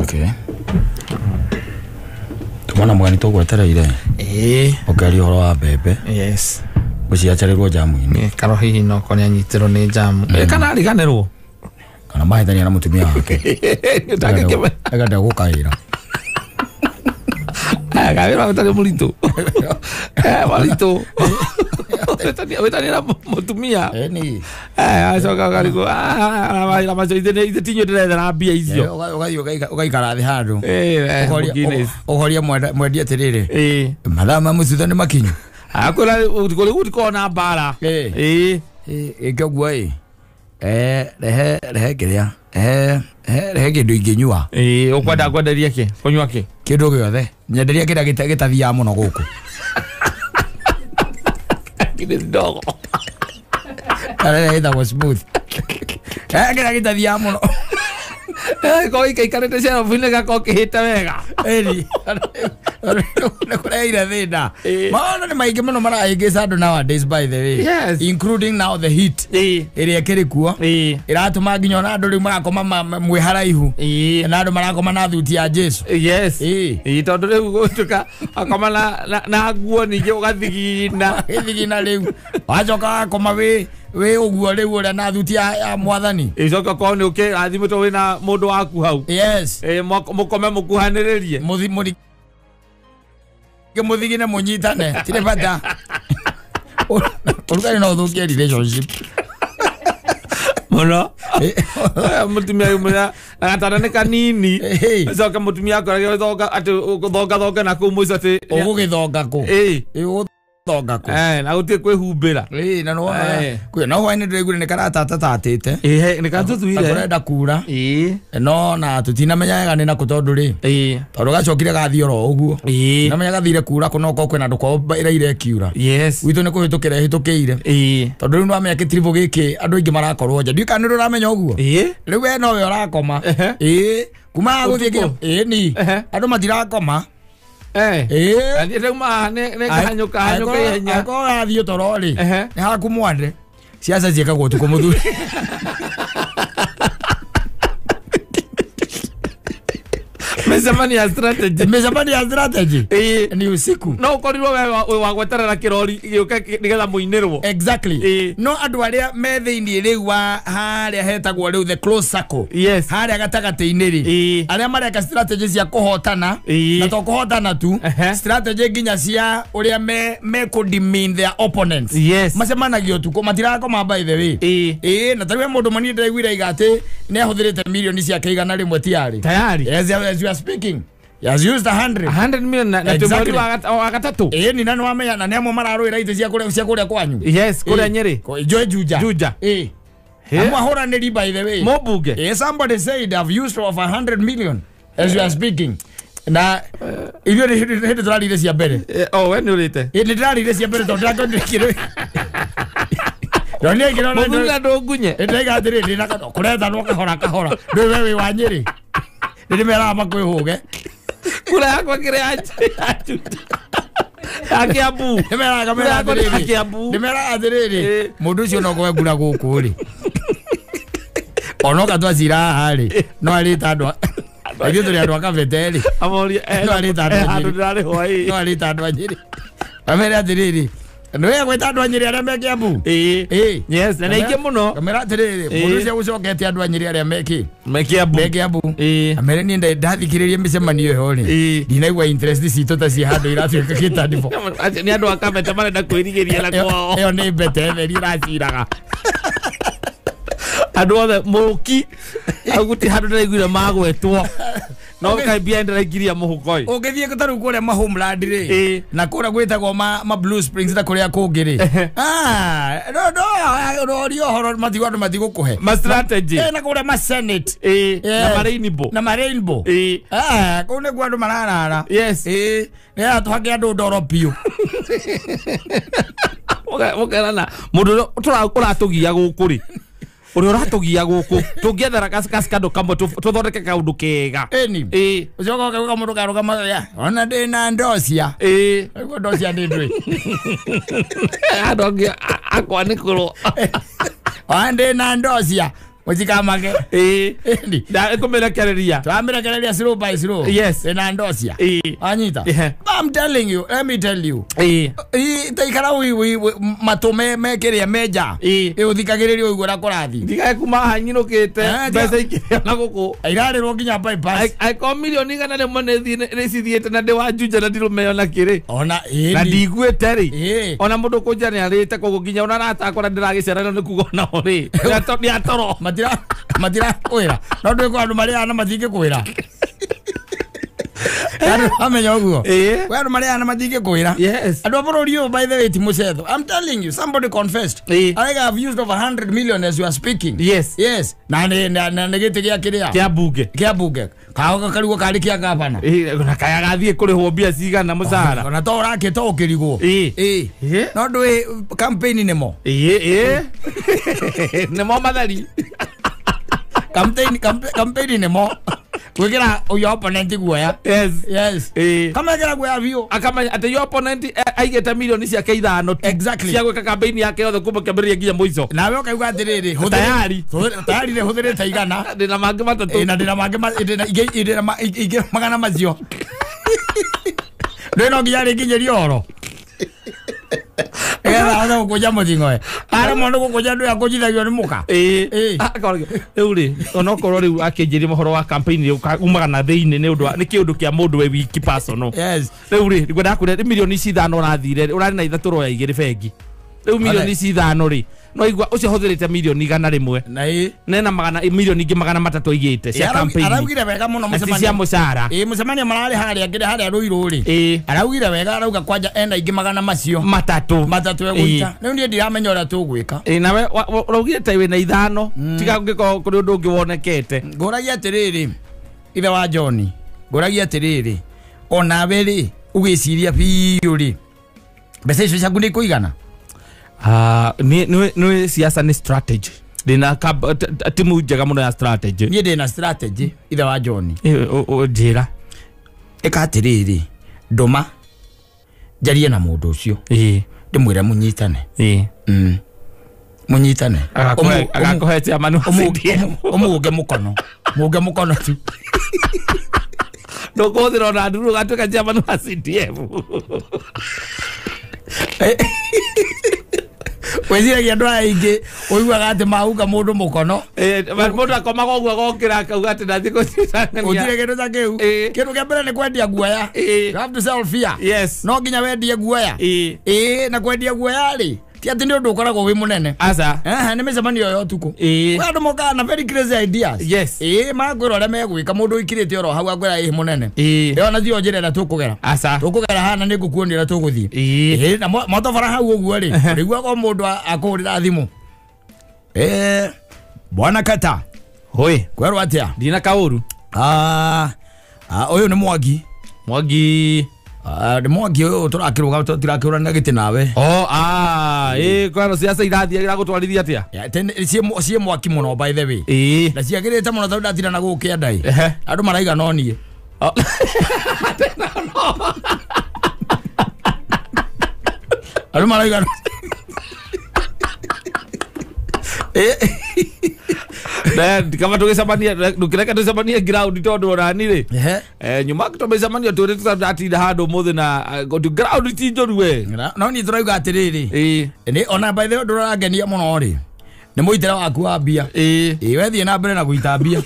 Okay. Tumana mwani tugwetera ire. Okari horo wa bebe. Yes. Uciacharirwo jamu-ini. Karo hihi no kone anyitirwo ni jamu. Kana ariganirwo. Kana mahithania na mutumia wake. Agada gukaira. Agawira utari murito. Marito. Wetani na mutumia. Eni. Acoka garigo. La macho ite tinyo ndire na mbia icio. Ugaikara thi handu. Uhoria mwendia tiriri. Madama mucitho ni makinyu. Akora utiko na bara. Ikagwa rehe kiria. Rehe kindu inginyua. Ukwenda kwenderia ki? Kunywa ki? Kindu giothe. Nyenderia kira gitathia muno guku. Kile ndogo. That was smooth. Kira gitathia muno. Ko ikarete cia vinega ko kihita wega. Eri. Kureira thina. Maana ni maingi muno maraingica andu nowadays, by the way. Yes. Including now the heat. Iria kiri kuo. Iratuma nginya ona andu riu marakoma mwe haraihu. Na andu marakoma na thuti ya Jesu. Yes. Tondu riu gutuka akoma na nguo ningi ugathigina. Ithigina riu. Wacoka akoma we uguo riu uri na thuti ya Mwathani. Icoka ko ni uke athimutwo wina mundu waku hau. Yes. Mukome mukuhaniririe. Muthigine munyitane. Tire bata. Urugari no thukie relationship. Muno. Mutumia umya agatana ne kanini. Icoka mutumia akorage thoga ati thoga na ku muico ati ugugithonga ku. Thoga ku. Na utie kwihumbira. Na no kwi no hwaini ndiregure ne karata tatatite. Ne katutuire. Akorenda kura. No na tutina menyaga ni na kutondu ri. Tondu gacokire gathio ro uguo. Na menyaga thire kura kuno ko kwena nduko iraire kiura. Yes. Witu ne kuhitukire hitukire. Tondu ri no amenya kitribo giki andu ingi marakorwo nja. Ndika ndu ramenya uguo. Riu we no we urakoma. Kuma guthie ni. Andu matirakoma. Ndio maana ne hanyuka yenya. Ako athio torori. Ni hakumwande. Siasa ciekagwo tuko muthuri. Mezamani ya strategy. Ni usiku. No korirwo we wagweterera kirori gioka nigetha muinirwo. Exactly. No andu aria me thiini riu wa haria hetagwo riu the close circle. Yes. Haria gatagati-ini ri. Aria mareka strategy cia kuhotana na to kuhotana tu. Strategy nginya cia uria me could demean their opponents. Yes. Macemanagio tuko matirakoma by the way. Na tariwe mundu mani ndiraiguira igate ne ahuthirite milioni cia keigana rimwe tiari. Tayari. Yes, as you are speaking. He has used 100 million na tumori wa gatatu. Ni nani wamenya na nemo mararoira ite cia kuria kwanyu. Yes, kuria Nyeri. Joy Juja. Amwahora ni by the way. Mobuge. Somebody said I've used over 100 million as you are speaking. Na ilio ni turarire cia mbere. We ni urite. Ni turarire cia mbere tondu ndakondikire. Ndio ngiro na Mobuge ndungunye. Ndaiga athiri ndina kuretha no kahora. Ndio wewe wa Nyeri. Ndi mera makwihuge. Kula yako kire Akiabu. Nimera athiriri. Mundu ucio no gwe ngura guku ri. Onoka twacira hari. No ari tandwa. Agio turi andu akavete. Amori no ari tandwa. Andu ndari hoi. No ari tandwa Nyeri. Amera athiriri. Nwe gweta andu Nyeri aria me Kiambu. Yes, na nike muno. Amera athiriri. Mundu ucio ucokete andu Nyeri aria me Kiambu. Amera ni ndathikiririe micemanio yo ri. Ndinaigua interest citu ta ci handu iratuika kitandifo. Ni andu akavete marenda kwirigiria na kwao. Eyo ni mbete theri iraciraga. Andu othe muki aguti handu ndaiguire magwetwo. No kai bia ndiragiria muhukoi. Ungithie kutaru kuria ma homeland ri. Na kura gwetagwo ma Blue Springs ta kuria kungiri. No rio horo matigukuhe. Ma strategy. Na kuria ma Senate. Na Rainbow. Kune kwa andu mararara. Yes. Ya tuhage andu ndoro piu. Mugerana mundu uratugia guku ri. Uri uratugia guku tungiethera kaskado kamwe tuthondeke kaundu kega. Ucoka kauga mundu karugama ya ona ndina ndocia. Niguo ndocia ndi ndwi. Andu akwa nikuru. Ndina ndocia Muzikamage. Da kumerekereria. Twamerekereria slow by slow. Yes. Na ndosia. Anyita. I'm telling you, let me tell you. Taikara wi matume mekeria meja. Uthikagirerio igura kurathi. Ndiga kuma hanyinukite. Besa ikiria na guku. Irariro nginya bypass. I ko milioni ngana le mone recithiete na de wajuja na ndirume ona kire. Ona na ndiguete ri. Ona mundu kunja ni arite ko nginya ona ratakora ndiragicera ni kugona ori. Ni atoro. Matira kwira. No ndiko andu mari ana mathinge kwira. Amenya uguo. Andu mari ana mathinge kwira. Yes. Andu abururi yo by the way timucetho. I'm telling you, somebody confessed. I have used over 100 million as you are speaking. Yes. Yes. Na negete kia kiria. Kia buge. Kaoga karigo kari kia gavana. Na kaya gathie kuri hobia cigana mucara. Ona to rakite ukirigo. No ndu campaign nemo. Nemo mathari. Campaign nemo. Kwegera your opponent guoya. Yes. Kama gera guoya vio. Akama ate your opponent aigeta milioni cia keithano. Exactly. Cia gweka campaign yake yothe kuma kiambiria nginya muico. Nawe ukaiga atiriri. Tayari ne huthire taigana. Ndina mange matatu. Na ndina mange ndina magana macio. Ndino nginya ringi rioro. Ana kuja muthingoe. Ara mundu kuja ndu yakujithagio ni muka. Euri ono korori akenjiri mohoro wa campaign umaga na theine ni undu ni kiundu kia mundu we wiki personal. Yes. Euri ngwenda kure milioni cithano urathire urari na ithatũ ya igiri bengi. Riu milioni cithano ri no igwa ucio huthirite milioni igana rimwe. Nena magana milioni ingi magana matatu igite cia campaign. Araugire wega muno musemania cia mucara. Musemania marari haria ngire haria ruiru ri. Araugire wega arauga kwanja enda ingi magana macio. Matatu eguita. Riu ndie ndiramenya ura tugwika. Nawe uraugire taiwe na ithano. Tiga ngiko kuri undu ungi wonekete. Nguragia atiriri. Ithe wa John. Nguragia atiriri. Onawe ri ugiciria biu ri. Mbeca icio ciaku ni kuigana. Ni siasa ni strategy. Dina timu njega muno ya strategy. Ni ndina strategy ithe wa John. Njira. Ekatiriri. Ndoma. Jarie na mundu ucio. Ndimwire munyitane. Munyitane. Agakohetia manu. Umuge mukono. Muge mukono tu. Ndokothira na nduru gatuka cia manu wa CDF. Weziragia andu aingi uiguaga ati mauga mundu mukono mundu akomaga uguo gokira akauga ati ndathi gucicangania utire kindu ta kiu kindu kia mbere ni kwendia guoya. You have to sell fear. Yes. No nginya wendie guoya. Na kwendia guoya ri ti ati ndu ukoragwo wi munene. Asa ni micemanio yo tuku andu moka na very crazy ideas. Yes. Magwira uria megwika mundu ikirite oro hau agwira munene. Ona thio njire na tukugera. Asa tukugera hana ni ngukuonira tuguthii. Na motobara hau uguo ri rigwa ko mundu akurira thimu. Bwana Kata. Hoi. Kwerwa atia? Dina kauru. Uyu ni Mwangi. Ni Mwangi uyu turakiruga tutirakirura na giti nawe. Kwano siasa irathia iragutwarithia atia? Sie mwaki muno by the way. Na ciagirite muno thau ndatira na gukia ndai. Andu maraiga no nie. Andu maraiga. Kama tugesabania dukireka tusabania ground tondu orani ri nyuma tumesabania turi tutatinda handu muthe na ground ti njoru we no ni turauga atiriri ni ona by the way nduragenia muno ri ni muitira waku wa mbia wethie na mbere na guita mbia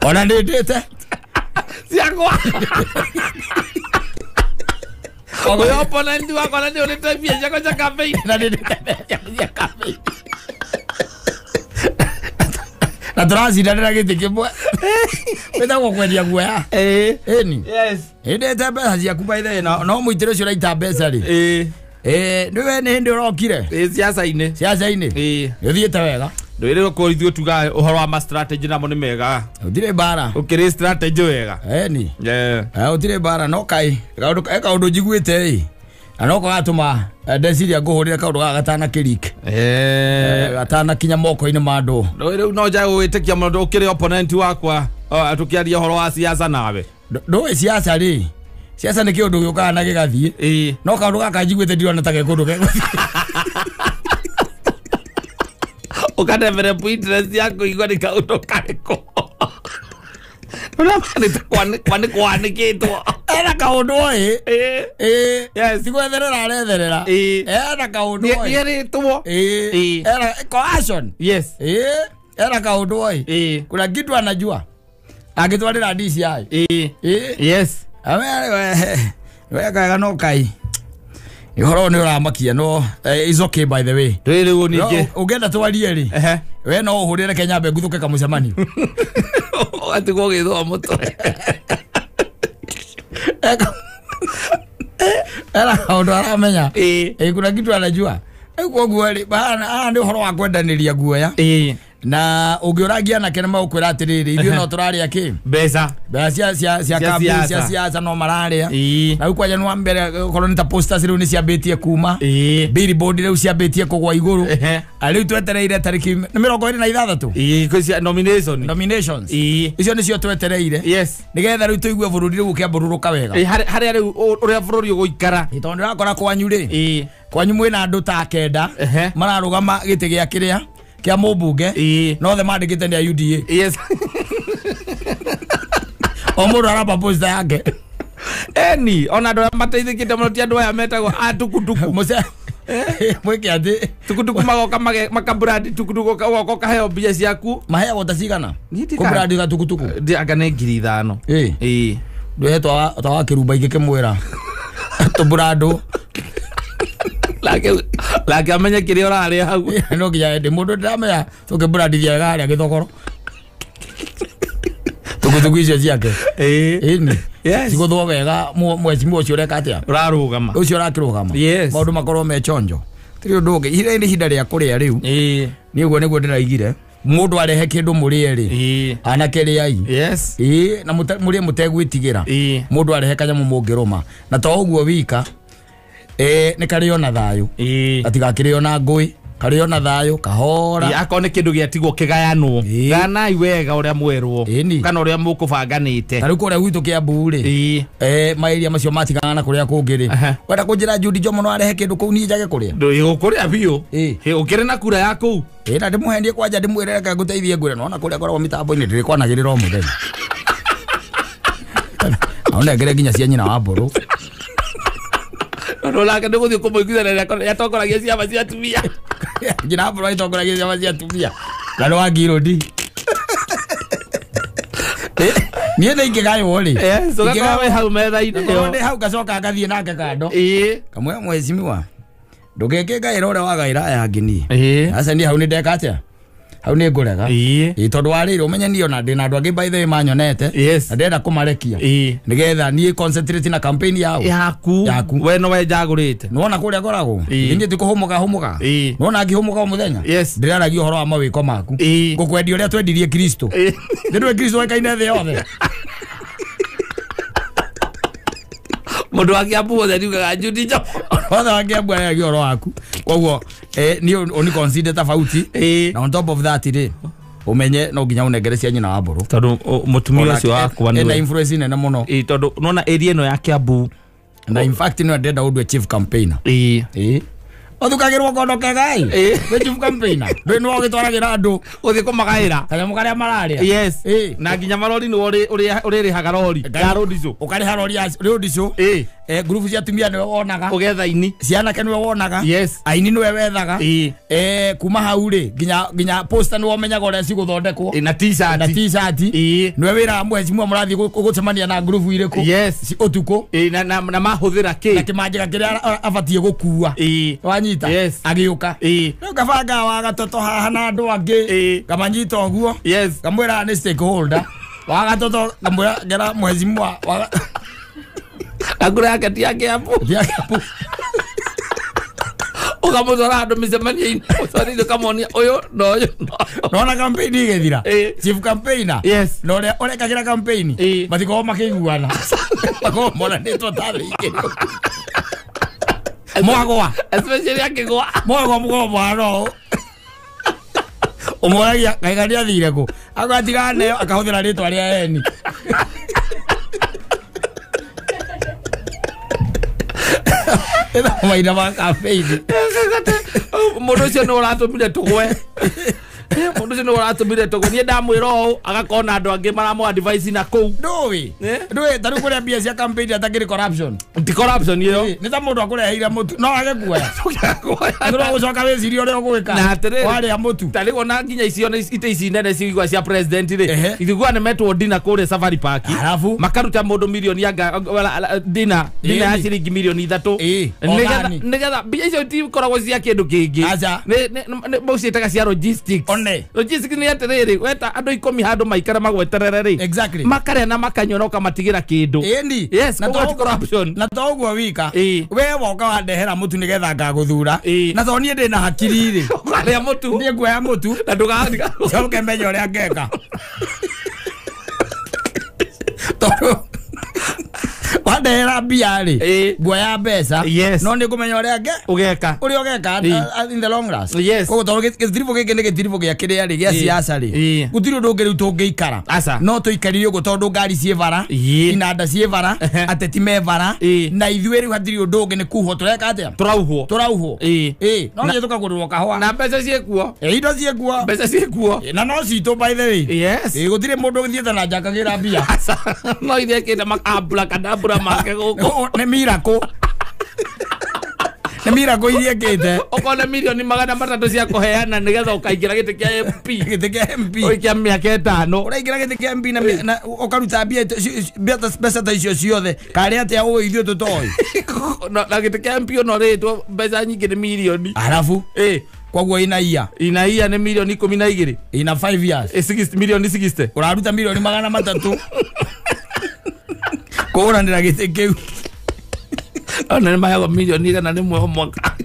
ona ndindite ciakwa oyo opponent wako na ndio nitapia chako cha campaign na ndindite ya campaign na transi ndara gite kimwe wenda gukwendia guoya ni yes ndete mbeca ciaku by the no muitire cio raita mbeca ri niwe ni ndi urokire siasa-ini uthiite wega ndwire ko ithio tuga uhoro wa ma strategy namo ni mega utire bara ukire strategy wega ni utire bara no kai kaundu njiguite anoko gatuma ndeciria nguhurire kaundu gatana kirike gatana kinya moko-ini ma andu riu no nja gwitikia mundu ukire opponent wakwa atukiaria uhoro wa siasa nawe ndui siasa ri siasa ni kiundu giukaga na gigathie no kaundu gaka njiguite ndirona ta gekundu ukadevere Pinterest yako igwa ni kaundu kariko Kwani kwandikitwo era kaundu yes sigwetherera aretherera era kaundu yeritwo era coercion yes era kaundu kuna kitu anajua agitwarira DCI yes we kaga no kai ihoro ni uramakia no is okay by the way riri unige ugenda twarie ri we no uhurire Kenya mbe nguthuke kamucemani ati go githo moto era kaundu aramenya kuna kitu anajua ego guo bana ndi uhoro wa kwendaniria guoya na ugiuragia na kene maukwira atiriri ithio no turari aki besa cia kambi cia siasa no mararia na ukwaja no mbere koroni ta posters riu ni ciambitie kuma billboard riu ciambitie kugwa iguru ariu twetereire tariki 26 kwisia nominations icio ni cio twetereire yes nigetha riu tuigue bururi riu kiambururuka wega hari riu uria bururi uguikara itondu rakora kwanyu ri kwanyu mwina andu ta kenda mararugama giti gia kiria kia mubunge no the mandikite ni UDA yes omuru araba posta yake eni ona ndo mateithikite muno ti andu aya metagwo atukutuku muse mweke ati tukutuku magoka makabrandi tukutuku goko kaheo mbia ciaku maheo utacigana kubrandi ga tukutuku ndi agane 5,000 ndwetwa tawa kirumba igike mwira tubrando lake amenya kiria urari hau no kinya ndi mundu ndamenya tukibrandithia gari agithogoro tukutuku icio ciake ni ciguthwo wega mwecimu ucio ureka atia urarugama ucio urakirugama maundu makorwo me chonjo tiri undu ungi ire ni hinda ria kuria riu ni uguo niguo ndiraigire mundu arehe kindu murie ri anake riai na murie mutegwitigira mundu arehe kanyamu mungiruma na to uguo wika ni kario na thayu atigakirio na ngui kario na thayu kahora akone kindu giatigwo kigayanwo gana iwega uria mwerwo kana uria mukubanganite tari kuria gwitu Kiambu ri mairia macio matigana kuria kungiri wenda kunjira Judi Jomo no arehe kindu kuu ni njage kuria ndu kuria biu ukire na kura yaku na ndimuhendie kwanja ndimwirere ka guteithie ngure no na kuria korwo mitambo-ini ndirikwanagirira o muthenya aona ngere nginya cia nyina wa mburu no lake ndo guthie kumuiguithana ya tokoragia ciama cia tumia ngina mburu itokoragia ciama cia tumia na no angirodi niĩ nĩ ingĩgaywo rĩ ũgakawe hau metha-inĩ ndĩ hau ngacoka ngathiĩ nake kando kamwe mwecimiwa ndũgĩkĩngaĩra ũrĩa wagaĩra aya ngini aca niĩ hau nĩ ndeka atĩa hau nĩ ngũrega tondũ warĩire ũmenye niĩ ona ndĩna andũ angĩ by the way manyonete na ndĩrenda kũmarekia nĩgetha niĩ concentrate na campaign yao yaku we no we njagũrĩte nĩwona kũrĩa ngoragwo ingĩ ti kũhũmũka nĩwona ngĩhũmũka o mũthenya ndĩraragia ũhoro wa mawĩko maku ngũkwendia ũrĩa twendirie Kristo nĩndũĩ Kristo oĩkaine thĩ yothe mundu wa Kiambu wothe niugaga Judi Jomo wothe wa Kiambu aragia ũhoro waku koguo niĩ ni consider tofauti na on top of that ri umenye no nginya unengere cia nyina wa mburu tondu mutumia ucio wakwa ni na influence nene muno tondu nona area ino ya Kiambu na in fact no ndenda udwe chief campaigner othukagirwo kondo kegai we chief campaigner ndwe no gitwaragira andu uthi kumagaira kanya mukaria mararia yes na nginya marori ni uri hagarori ya rodizo ukari harori ya rodizo group cia tumia niwe wonaga ugetha ini ciana ke niwe wonaga yes aini niwe wethaga kuma hau ri nginya poster niwe menyaga uria ciguthondekwo na t-shirt niwe wira mwecimu murathi gucemania na group iriku yes utuku na mahuthira ki na kimanjika kiria abatie gukua wanyita agiuka no gabanga wa gatoto haha na andu angi kamanyita oguo kamwira ni stakeholder wa gatoto kamwira ngera mwecimu wa agura yake ti yake hapo ukamuzora andu micemania-ini ucorire kamonia uyu noyo nona campaign igethira chief campaigner no urekagira campaign matiko makiguana mako mona nitwo tathike mwagwa especially akigwa mwagwa mwana umworagia kaigania thire ku agatigane akahuthira ritwa ria eni maina ma campaign mundu ucio no uratumire tugwe mundu cino waratumire togo nie ndamwiro agakona andu angi maramo advice na ku ndui taru kuria bia cia campaign atakiri corruption ndi corruption yo ni ta mundu akureheira mutu no age kuoya ndu gucoka wiciria uria ugwika na atere wari a mutu tari wona nginya icio ite ici nene cigwa cia president ri ithigwa ne metwo dina kure Safari Park makaruta mundu milioni anga dina ya ciringi milioni 3 nigetha bia icio ti koragwo cia kindu kingi ne maucitaga cia logistics logistics ni atiriri weta andu 10 handu maikara magweterere ri exactly makare na makanyoroka matigira kindu yes na to corruption na to guo wika we woka wandehera mutu nigetha ngaguthura na to nie ndi na hakiri ri aria mutu nie guoya mutu na ndugathika coke menya uria ngeka toro wandehera mbia ri guoya mbeca no ni kumenya uria ugeka in the long run yes koguo toro githiribo giki ni githiribo gia kiria ri gia siasa ri gutiri undu ngeri tungiikara no tuikarire uguo tondu ngari cie bara inanda cie bara ateti me bara na ithuĩ riu hatiri undu ungi ni kuho tureka atia turauhwo no nje tukagurwo kahwa na mbeca ciekuo indo ciekuo mbeca ciekuo na no citũ by the way yes gutiri mundu githiete na njakagira mbia no ithe kenda makabla kadabra make guko ne miracle ne miracle iria kete okona milioni 300 cia kuheana nigetha ukaingira giti kia MP oikia miaka 5 uraingira giti kia MP na ukaruta mbia mbeca ta icio ciothe kari atia ithuĩ tutoi na giti kia MP no ritwo mbeca nyingi ni milioni alafu kwaguo ina ia ni milioni 12 ina 5 years 60 milioni 60 uraruta milioni 300 kuranira giti kiu ana mayago milioni kana ni mwaka